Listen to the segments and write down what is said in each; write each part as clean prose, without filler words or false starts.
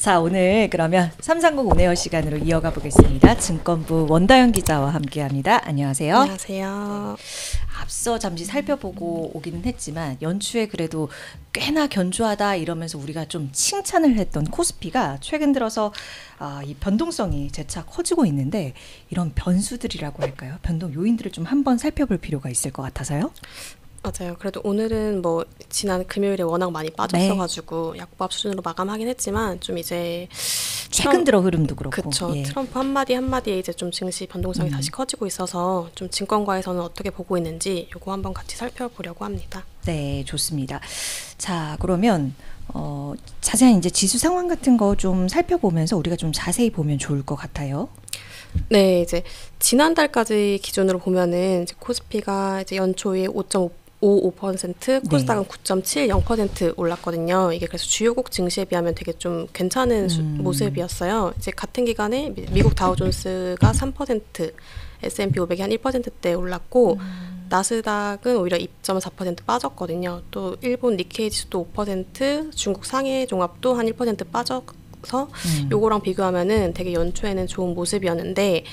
자, 오늘 그러면 330 온에어 시간으로 이어가 보겠습니다. 증권부 원다연 기자와 함께합니다. 안녕하세요. 안녕하세요. 앞서 잠시 살펴보고 오기는 했지만 연초에 그래도 꽤나 견조하다 이러면서 우리가 좀 칭찬을 했던 코스피가 최근 들어서 이 변동성이 재차 커지고 있는데 이런 변수들이라고 할까요? 변동 요인들을 좀 한번 살펴볼 필요가 있을 것 같아서요. 맞아요. 그래도 오늘은 뭐 지난 금요일에 워낙 많이 빠졌어가지고 약보합 수준으로 마감하긴 했지만 좀 이제 최근 들어 흐름도 그렇고 그렇죠. 트럼프 한마디에 이제 좀 증시 변동성이 다시 커지고 있어서 좀 증권가에서는 어떻게 보고 있는지 요거 한번 같이 살펴보려고 합니다. 네, 좋습니다. 자, 그러면 자세한 이제 지수 상황 같은 거 좀 살펴보면서 우리가 좀 자세히 보면 좋을 것 같아요. 네, 이제 지난달까지 기준으로 보면은 이제 코스피가 이제 연초에 5.55%, 코스닥은 9.70% 올랐거든요. 이게 그래서 주요국 증시에 비하면 되게 좀 괜찮은 모습이었어요. 이제 같은 기간에 미국 다우존스가 3%, S&P 500이 한 1%대 올랐고 나스닥은 오히려 2.4% 빠졌거든요. 또 일본 니케이 지수도 5%, 중국 상해 종합도 한 1% 빠졌고 요거랑 비교하면은 되게 연초에는 좋은 모습이었는데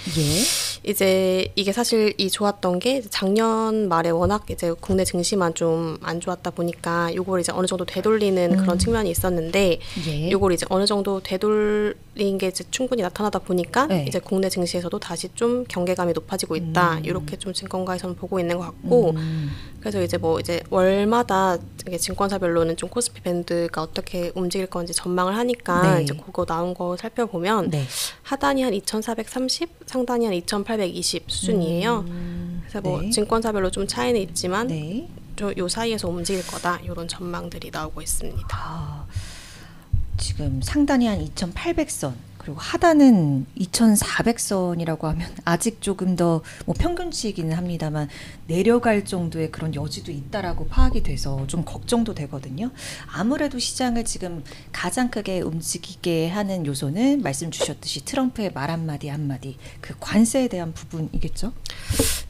이제 이게 사실 이 좋았던 게 작년 말에 워낙 이제 국내 증시만 좀 안 좋았다 보니까 요걸 이제 어느 정도 되돌리는 그런 측면이 있었는데 요걸 이제 어느 정도 되돌린 게 이제 충분히 나타나다 보니까 이제 국내 증시에서도 다시 좀 경계감이 높아지고 있다. 이렇게 좀 증권가에서는 보고 있는 것 같고 그래서 이제 뭐 이제 월마다 이게 증권사별로는 좀 코스피 밴드가 어떻게 움직일 건지 전망을 하니까 이제 그거 나온 거 살펴보면 하단이 한 2,430, 상단이 한 2,820 수준이에요. 그래서 뭐 증권사별로 좀 차이는 있지만 요 사이에서 움직일 거다. 이런 전망들이 나오고 있습니다. 지금 상단이 한 2,800선 그리고 하단은 2,400선이라고 하면 아직 조금 더 뭐 평균치이기는 합니다만 내려갈 정도의 그런 여지도 있다라고 파악이 돼서 좀 걱정도 되거든요. 아무래도 시장을 지금 가장 크게 움직이게 하는 요소는 말씀 주셨듯이 트럼프의 말 한마디 한마디 그 관세에 대한 부분이겠죠?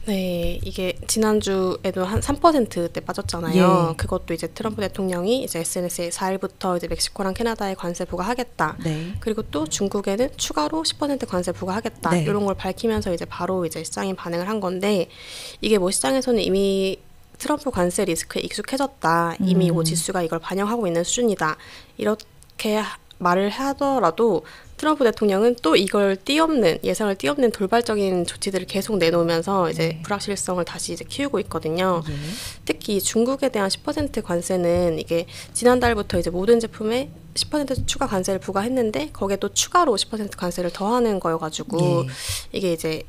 네, 이게 지난주에도 한 3%대 빠졌잖아요. 그것도 이제 트럼프 대통령이 이제 SNS에 4일부터 이제 멕시코랑 캐나다에 관세 부과하겠다. 그리고 또 중국에는 추가로 10% 관세 부과하겠다. 이런 걸 밝히면서 이제 바로 이제 시장이 반응을 한 건데 이게 뭐 시장에서는 이미 트럼프 관세 리스크에 익숙해졌다. 이미 그 지수가 이걸 반영하고 있는 수준이다. 이렇게 말을 하더라도 트럼프 대통령은 또 이걸 예상을 띄엄는 돌발적인 조치들을 계속 내놓으면서 이제 불확실성을 다시 이제 키우고 있거든요. 특히 중국에 대한 10% 관세는 이게 지난달부터 이제 모든 제품에 10% 추가 관세를 부과했는데 거기에 또 추가로 10% 관세를 더하는 거여가지고 이게 이제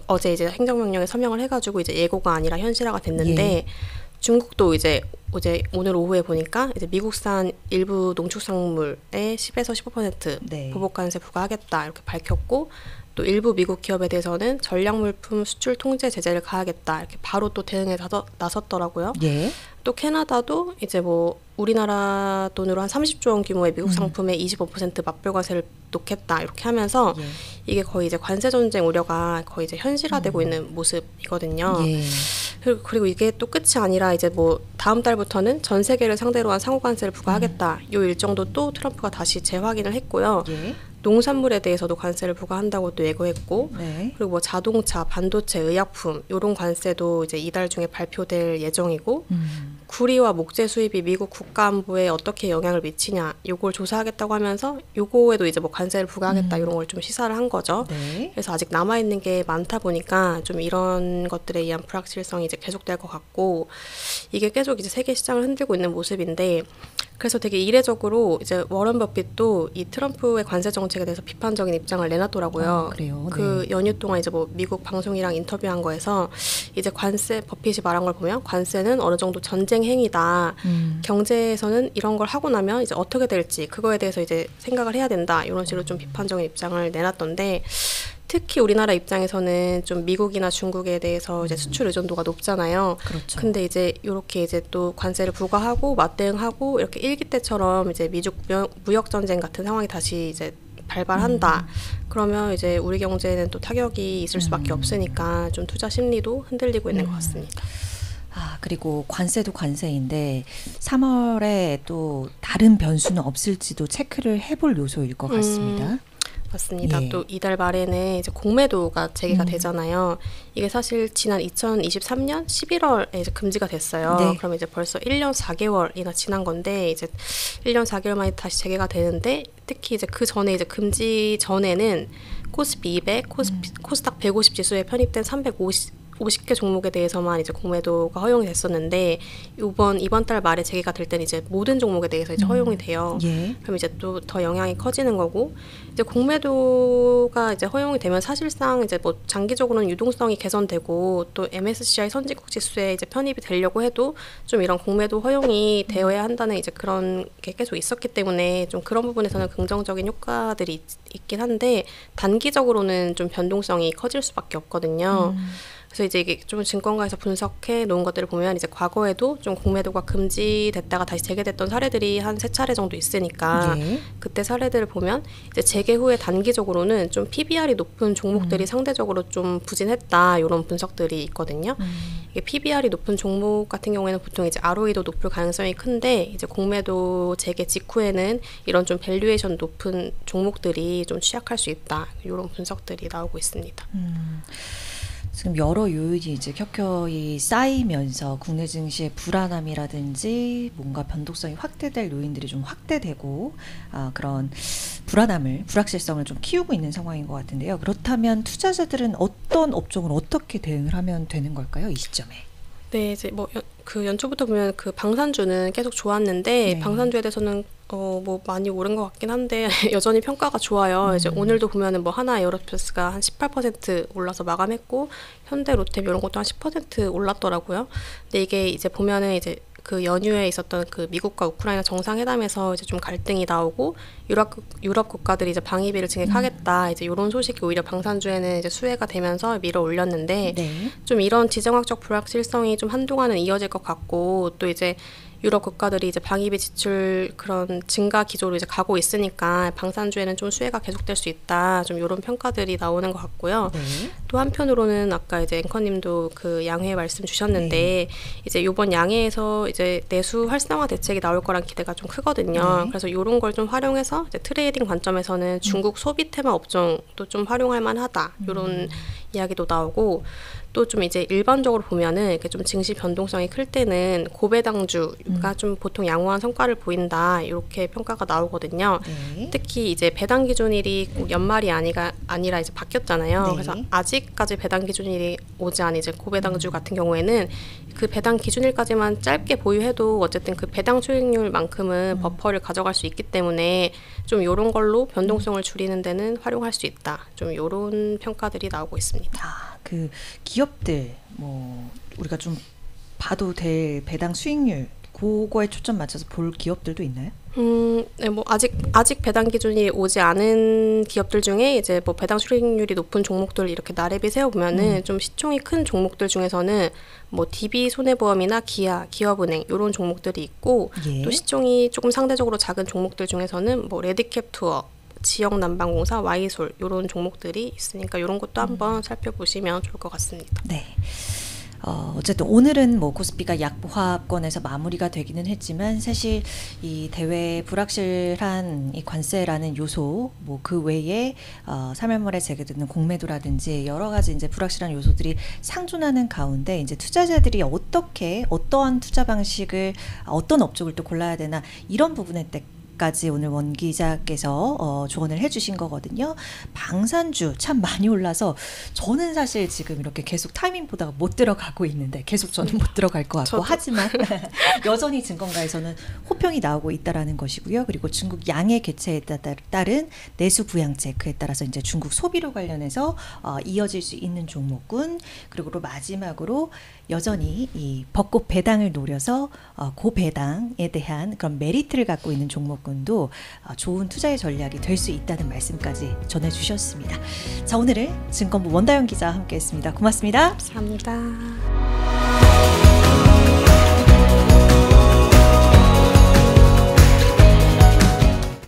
어제 이제 행정명령에 서명을 해가지고 이제 예고가 아니라 현실화가 됐는데 중국도 이제 오늘 오후에 보니까 이제 미국산 일부 농축산물에 10에서 15% 보복 관세 부과하겠다 이렇게 밝혔고 또 일부 미국 기업에 대해서는 전략물품 수출 통제 제재를 가하겠다 이렇게 바로 또 대응에 나섰더라고요. 또 캐나다도 이제 뭐 우리나라 돈으로 한 30조 원 규모의 미국 상품에 25% 맞별 관세를 놓겠다 이렇게 하면서 이게 거의 이제 관세 전쟁 우려가 거의 이제 현실화되고 있는 모습이거든요. 그리고 이게 또 끝이 아니라 이제 뭐 다음 달부터는 전 세계를 상대로 한 상호 관세를 부과하겠다. 요 일정도 또 트럼프가 다시 재확인을 했고요. 농산물에 대해서도 관세를 부과한다고 또 예고했고 그리고 뭐 자동차, 반도체, 의약품 이런 관세도 이제 이달 중에 발표될 예정이고 구리와 목재 수입이 미국 국가안보에 어떻게 영향을 미치냐 요걸 조사하겠다고 하면서 요거에도 이제 뭐 관세를 부과하겠다 이런 걸 좀 시사를 한 거죠. 그래서 아직 남아있는 게 많다 보니까 좀 이런 것들에 의한 불확실성이 이제 계속될 것 같고 이게 계속 이제 세계 시장을 흔들고 있는 모습인데 그래서 되게 이례적으로 이제 워런 버핏도 이 트럼프의 관세 정책에 대해서 비판적인 입장을 내놨더라고요. 그래요? 그 연휴 동안 이제 뭐 미국 방송이랑 인터뷰한 거에서 이제 버핏이 말한 걸 보면 관세는 어느 정도 전쟁 행위다. 경제에서는 이런 걸 하고 나면 이제 어떻게 될지 그거에 대해서 이제 생각을 해야 된다. 이런 식으로 좀 비판적인 입장을 내놨던데 특히 우리나라 입장에서는 좀 미국이나 중국에 대해서 이제 수출 의존도가 높잖아요. 근데 이제 이렇게 이제 또 관세를 부과하고 맞대응하고 이렇게 일기 때처럼 이제 미중 무역 전쟁 같은 상황이 다시 이제 발발한다. 그러면 이제 우리 경제에는 또 타격이 있을 수밖에 없으니까 좀 투자 심리도 흔들리고 있는 것 같습니다. 그리고 관세도 관세인데 3월에 또 다른 변수는 없을지도 체크를 해볼 요소일 것 같습니다. 맞습니다. 예. 또 이달 말에는 이제 공매도가 재개가 되잖아요. 이게 사실 지난 2023년 11월에 이제 금지가 됐어요. 네. 그럼 이제 벌써 1년 4개월이나 지난 건데 이제 1년 4개월 만에 다시 재개가 되는데 특히 이제 그 전에 이제 금지 전에는 코스피 200, 코스닥 150 지수에 편입된 350개 종목에 대해서만 이제 공매도가 허용이 됐었는데 이번 달 말에 재개가 될 때는 이제 모든 종목에 대해서 이제 허용이 돼요. 예. 그럼 이제 또 더 영향이 커지는 거고 이제 공매도가 이제 허용이 되면 사실상 이제 뭐 장기적으로는 유동성이 개선되고 또 MSCI 선진국 지수에 이제 편입이 되려고 해도 좀 이런 공매도 허용이 되어야 한다는 이제 그런 게 계속 있었기 때문에 좀 그런 부분에서는 긍정적인 효과들이 있긴 한데 단기적으로는 좀 변동성이 커질 수밖에 없거든요. 그래서 이제 이게 좀 증권가에서 분석해 놓은 것들을 보면 이제 과거에도 좀 공매도가 금지됐다가 다시 재개됐던 사례들이 한 3차례 정도 있으니까 그때 사례들을 보면 이제 재개 후에 단기적으로는 좀 PBR이 높은 종목들이 상대적으로 좀 부진했다 이런 분석들이 있거든요. 이게 PBR이 높은 종목 같은 경우에는 보통 이제 ROE도 높을 가능성이 큰데 이제 공매도 재개 직후에는 이런 좀 밸류에이션 높은 종목들이 좀 취약할 수 있다 이런 분석들이 나오고 있습니다. 지금 여러 요인이 이제 켜켜이 쌓이면서 국내 증시의 불안함이라든지 뭔가 변동성이 확대될 요인들이 좀 확대되고 그런 불확실성을 좀 키우고 있는 상황인 것 같은데요. 그렇다면 투자자들은 어떤 업종을 어떻게 대응을 하면 되는 걸까요? 이 시점에. 네, 이제 뭐 그 연초부터 보면 그 방산주는 계속 좋았는데 방산주에 대해서는 뭐 많이 오른 것 같긴 한데 여전히 평가가 좋아요. 이제 오늘도 보면은 뭐 하나 에어로스페이스가 한 18% 올라서 마감했고 현대, 롯데 이런 것도 한 10% 올랐더라고요. 근데 이게 이제 보면은 이제 그 연휴에 있었던 그 미국과 우크라이나 정상회담에서 이제 좀 갈등이 나오고 유럽 국가들이 이제 방위비를 증액하겠다 이제 이런 소식이 오히려 방산주에는 이제 수혜가 되면서 밀어 올렸는데 좀 이런 지정학적 불확실성이 좀 한동안은 이어질 것 같고 또 이제 유럽 국가들이 이제 방위비 지출 그런 증가 기조로 이제 가고 있으니까 방산주에는 좀 수혜가 계속될 수 있다. 좀 이런 평가들이 나오는 것 같고요. 또 한편으로는 아까 이제 앵커님도 그 양회 말씀 주셨는데 이제 이번 양회에서 이제 내수 활성화 대책이 나올 거란 기대가 좀 크거든요. 그래서 이런 걸 좀 활용해서 이제 트레이딩 관점에서는 중국 소비 테마 업종도 좀 활용할 만하다. 이런 이야기도 나오고 또 좀 이제 일반적으로 보면은 이렇게 좀 증시 변동성이 클 때는 고배당주가 좀 보통 양호한 성과를 보인다 이렇게 평가가 나오거든요. 특히 이제 배당 기준일이 꼭 연말이 아니라 이제 바뀌었잖아요. 그래서 아직까지 배당 기준일이 오지 않은 이제 고배당주 같은 경우에는 그 배당 기준일까지만 짧게 보유해도 어쨌든 그 배당 수익률만큼은 버퍼를 가져갈 수 있기 때문에 좀 이런 걸로 변동성을 줄이는 데는 활용할 수 있다. 좀 이런 평가들이 나오고 있습니다. 그 기업들 뭐 우리가 좀 봐도 될 배당 수익률 그거에 초점 맞춰서 볼 기업들도 있나요? 네, 뭐 아직 배당 기준이 오지 않은 기업들 중에 이제 뭐 배당 수익률이 높은 종목들 이렇게 나래비 세워보면은 좀 시총이 큰 종목들 중에서는 뭐 DB 손해보험이나 기업은행 이런 종목들이 있고 또 시총이 조금 상대적으로 작은 종목들 중에서는 뭐 레드캡 투어 지역난방공사, 와이솔 이런 종목들이 있으니까 이런 것도 한번 살펴보시면 좋을 것 같습니다. 네. 어쨌든 오늘은 뭐 코스피가 약보합권에서 마무리가 되기는 했지만 사실 이 대외 불확실한 이 관세라는 요소 뭐 그 외에 3월 말에 재개되는 공매도라든지 여러 가지 이제 불확실한 요소들이 상존하는 가운데 이제 투자자들이 어떠한 투자 방식을 어떤 업종을 또 골라야 되나 이런 부분에 까지 오늘 원 기자께서 조언을 해주신 거거든요. 방산주 참 많이 올라서 저는 사실 지금 이렇게 계속 타이밍 보다가 못 들어가고 있는데 계속 저는 못 들어갈 것 같고 하지만 여전히 증권가에서는 호평이 나오고 있다라는 것이고요. 그리고 중국 양해 개최에 따른 내수 부양 체크에 따라서 이제 중국 소비로 관련해서 이어질 수 있는 종목군 그리고 마지막으로 여전히 이 벚꽃 배당을 노려서 고배당에 대한 그런 메리트를 갖고 있는 종목군도 좋은 투자의 전략이 될 수 있다는 말씀까지 전해주셨습니다. 자, 오늘은 증권부 원다영 기자와 함께했습니다. 고맙습니다. 감사합니다.